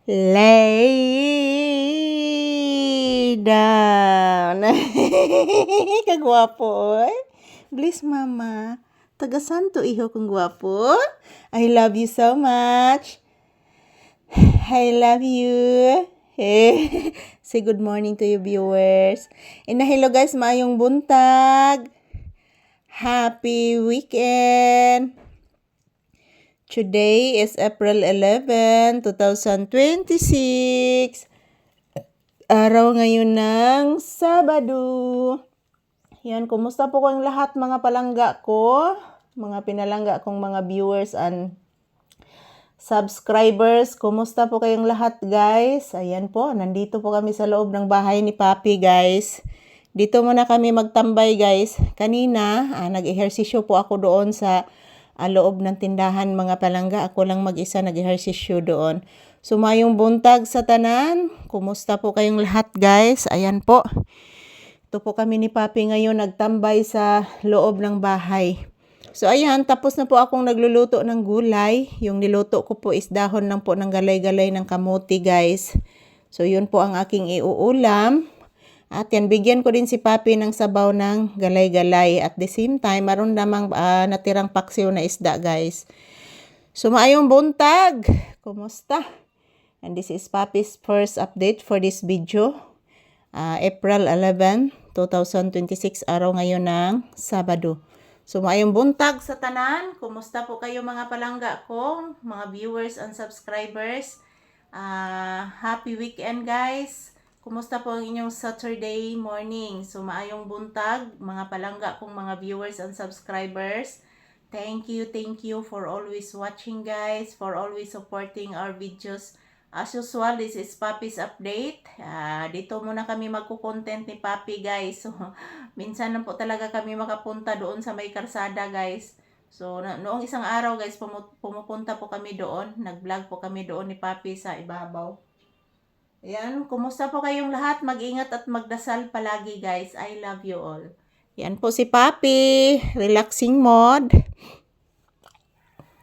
Lay down. Kagwapo, oy. Bless mama. Tagasanto iho kung gwapo. I love you so much. I love you. Say good morning to your viewers. And hello guys, maayong buntag. Happy weekend. Today is April 11, 2026. Araw ngayon ng Sabado. Yan, kumusta po kayong lahat mga palangga ko? Mga pinalangga kong mga viewers and subscribers. Kumusta po kayong lahat guys? Ayan po, nandito po kami sa loob ng bahay ni Papi guys. Dito muna kami magtambay guys. Kanina, nag-ehersisyo po ako doon sa loob ng tindahan mga palangga. Ako lang mag-isa nag-ehersisyo doon. Sumayong buntag sa tanan. Kumusta po kayong lahat guys? Ayan po. Ito po kami ni Papi ngayon nagtambay sa loob ng bahay. So ayan, tapos na po akong nagluluto ng gulay. Yung niluto ko po is dahon lang po ng galay-galay ng kamuti guys. So yun po ang aking iuulam. At yan, bigyan ko din si Papi ng sabaw ng galay-galay. At the same time, maroon namang natirang paksiw na isda, guys. So, maayong buntag. Kumusta? And this is Papi's first update for this video. April 11, 2026, araw ngayon ng Sabado. So, maayong buntag sa tanan. Kumusta po kayo mga palangga ko, mga viewers and subscribers? Happy weekend, guys. Kumusta po ang inyong Saturday morning? So, maayong buntag, mga palangga kong mga viewers and subscribers. Thank you for always watching guys, for always supporting our videos. As usual, this is Papi's update. Dito muna kami magko-content ni Papi guys. So, minsan lang po talaga kami makapunta doon sa may karsada guys. So, noong isang araw guys, pumupunta po kami doon. Nag-vlog po kami doon ni Papi sa ibabaw. Yan, kumusta po kayong lahat? Mag-ingat at magdasal palagi guys. I love you all. Yan po si Papi. Relaxing mode.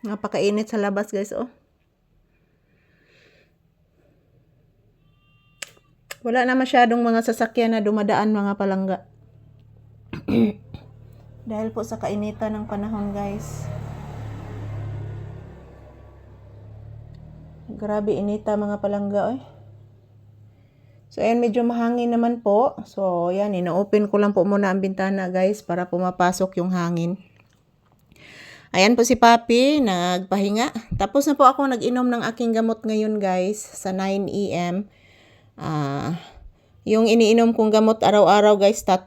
Napakainit sa labas guys, oh. Wala na masyadong mga sasakyan na dumadaan mga palangga. Dahil po sa kainitan ng panahon guys. Grabe inita mga palangga, eh. So, ayan, medyo mahangin naman po. So, ayan, ina-open ko lang po muna ang bintana, guys, para pumapasok yung hangin. Ayan po si Papi, nagpahinga. Tapos na po ako nag-inom ng aking gamot ngayon, guys, sa 9 AM. Yung iniinom kong gamot araw-araw, guys, 3.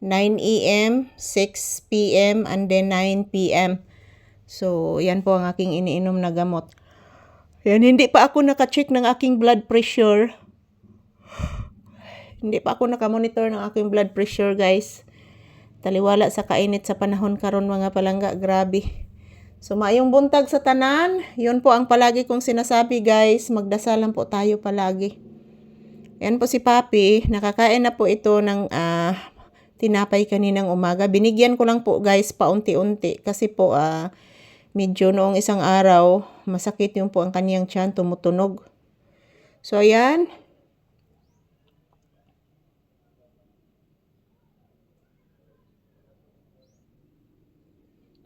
9 AM, 6 PM, and then 9 PM. So, yan po ang aking iniinom na gamot. Ayan, hindi pa ako naka-check ng aking blood pressure. Hindi pa ako nakamonitor ng aking blood pressure guys. Taliwala sa kainit sa panahon karon mga palangga. Grabe. So maayong buntag sa tanan. Yun po ang palagi kong sinasabi guys. Magdasal lang po tayo palagi. Yan po si Papi. Nakakain na po ito ng tinapay kaninang umaga. Binigyan ko lang po guys paunti-unti. Kasi po medyo noong isang araw masakit yung po ang kaniyang tiyan. Tumutunog. So ayan.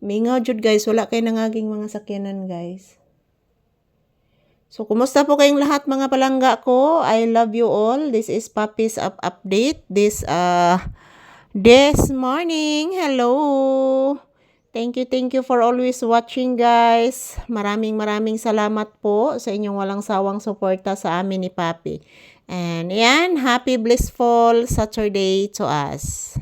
Mingaw jud guys, wala kay nangaging mga sakyanan guys. So, kumusta po kayong lahat mga palangga ko? I love you all. This is Papi's update. This morning. Hello. Thank you for always watching guys. Maraming salamat po sa inyong walang sawang suporta sa amin ni Papi. And yan, happy blissful Saturday to us.